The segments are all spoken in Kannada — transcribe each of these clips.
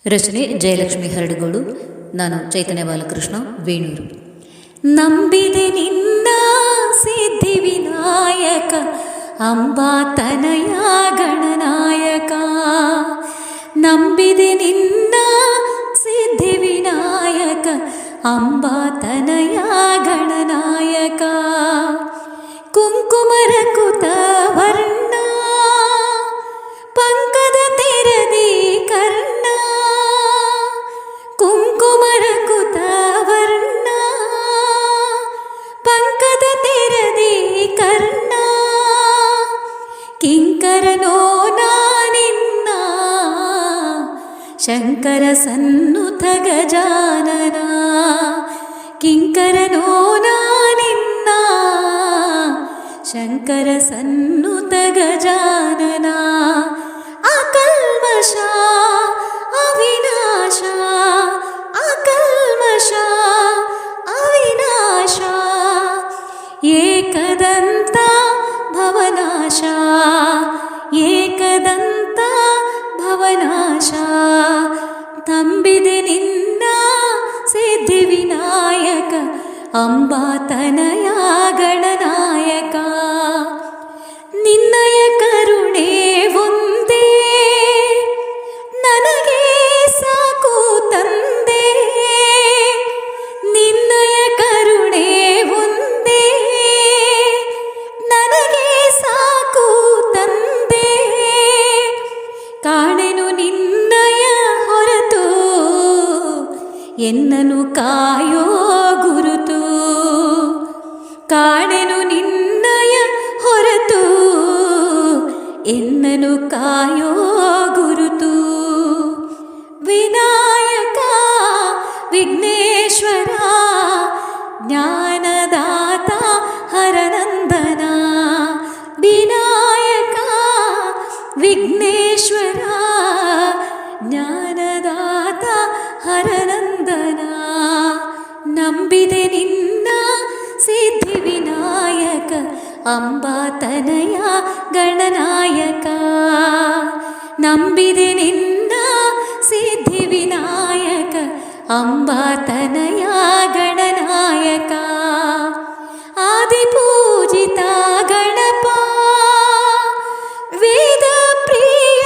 ರಚನೆ ಜಯಲಕ್ಷ್ಮಿ ಹರಡುಗೋಳು. ನಾನು ಚೈತನ್ಯ ಬಾಲಕೃಷ್ಣ, ವೇಣೂರು. ನಂಬಿದೆ ನಿನ್ನ ಸಿದ್ಧಿ ವಿನಾಯಕ ಅಂಬಾ ತನಯ ಗಣನಾಯಕ. ನಂಬಿದೆ ನಿನ್ನ ಸಿದ್ಧಿ ವಿನಾಯಕ ಅಂಬಾ ತನಯ ಗಣನಾಯಕ. ಕುಂಕುಮರ ಕುತ ವರ್ಣ ಪಂಕದ ತೆರದಿ ಕರ್ಣ. ಕುಂಕುಮರ ಕುತ ವರ್ಣ ಪಂಕದ ತೆರದಿ ಕರ್ಣ. ಕಿಂಕರನೋ ನಾನಿನ್ನ ಶಂಕರ ಸನ್ನುತ ಗಜಾನನ. ಕಿಂಕರನೋ ನಾನಿನ್ನ ಶಂಕರ ಸನ್ನುತ ಗಜಾನನ. ಅಕಲ್ಮಷ ಅವಿನಾಶ ಅಕಲ್ಮಷ ಅವಿನಾಶ. ಏಕದಂತ ಭವನಾಶ ಏಕದಂತ ಭವನಾಶ. ನಂಬಿದೆ ನಿನ್ನ ಸಿದ್ಧಿ ವಿನಾಯಕ ಅಂಬಾ ತನಯ ಗಣನಾಯಕ. ನಿನ್ನಯ ಕರುಣೆ ಒಂದೇ ನನಗೆ ಸಾಕು ತಂದೆ. ನಿನ್ನಯ ಕರುಣೆ ಒಂದೇ ನನಗೆ ಸಾಕು ತಂದೆ. ಕಾಣೆನು ನಿನ್ನಯ ಹೊರತು ಎನ್ನನು ಕಾಯೋ ಗುರುತು. ಕಾಣೆನು ನಿನ್ನಯ ಹೊರತು ಎನ್ನನು ಕಾಯೋ ಗುರುತು. ವಿನಾಯಕ ವಿಘ್ನೇಶ್ವರ ಜ್ಞಾನದಾತ ಹರನಂದನ. ವಿನಾಯಕ ವಿಘ್ನೇಶ್ವರ ಜ್ಞಾನದಾತ ಹರನಂದನ. ನಂಬಿದೆ ನಿನ್ನ ಸಿದ್ಧಿ ವಿನಾಯಕ ಅಂಬಾ ತನಯ ಗಣನಾಯಕ. ನಂಬಿದೆ ನಿನ್ನ ಸಿದ್ಧಿ ವಿನಾಯಕ ಅಂಬಾ ತನಯ ಗಣನಾಯಕ. ಆದಿಪೂಜಿತ ಗಣಪ ವೇದ ಪ್ರಿಯ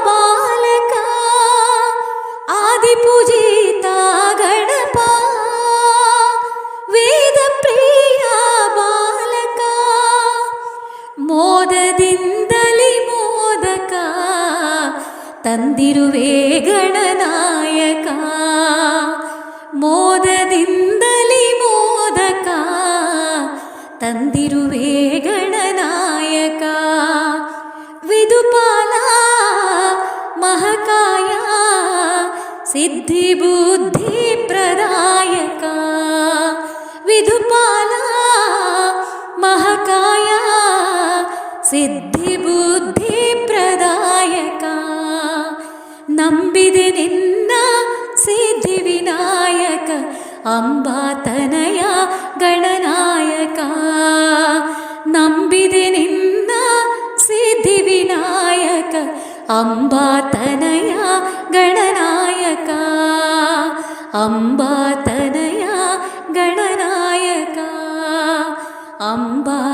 ಬಾಲಕ. ಆದಿಪೂಜಿತ ಗಣಪ ವೇದ ಪ್ರಿಯ ಬಾಲಕ. ಮೋದದಿಂದಲಿ ಮೋದಕ ತಂದಿರುವೆ ಗಣನಾಯಕ. ಮೋದದಿಂದಲಿ ಮೋದಕ ತಂದಿರುವೆ ಗಣನಾಯಕ. ವಿದುಪಾಲ ಮಹಾಕಾಯ ಸಿದ್ಧಿ ಬುದ್ಧಿ ಪ್ರದಾಯಕ. ವಿದುಪಾಲ ಮಹಾಕಾಯ ಸಿದ್ಧಿ ಬುದ್ಧಿ ಪ್ರದಾಯಕ. ನಂಬಿದೆ ನಿನ್ನ ಸಿದ್ಧಿ ವಿನಾಯಕ ಅಂಬಾ ತನಯ ಗಣನಾಯಕ. ನಂಬಿದೆ ನಿನ್ನ ಸಿದ್ಧಿ ವಿನಾಯಕ ಅಂಬಾ ತನಯ ಗಣನಾಯಕ. ಅಂಬಾ ತನಯ ಗಣನಾಯಕ ಅಂಬಾ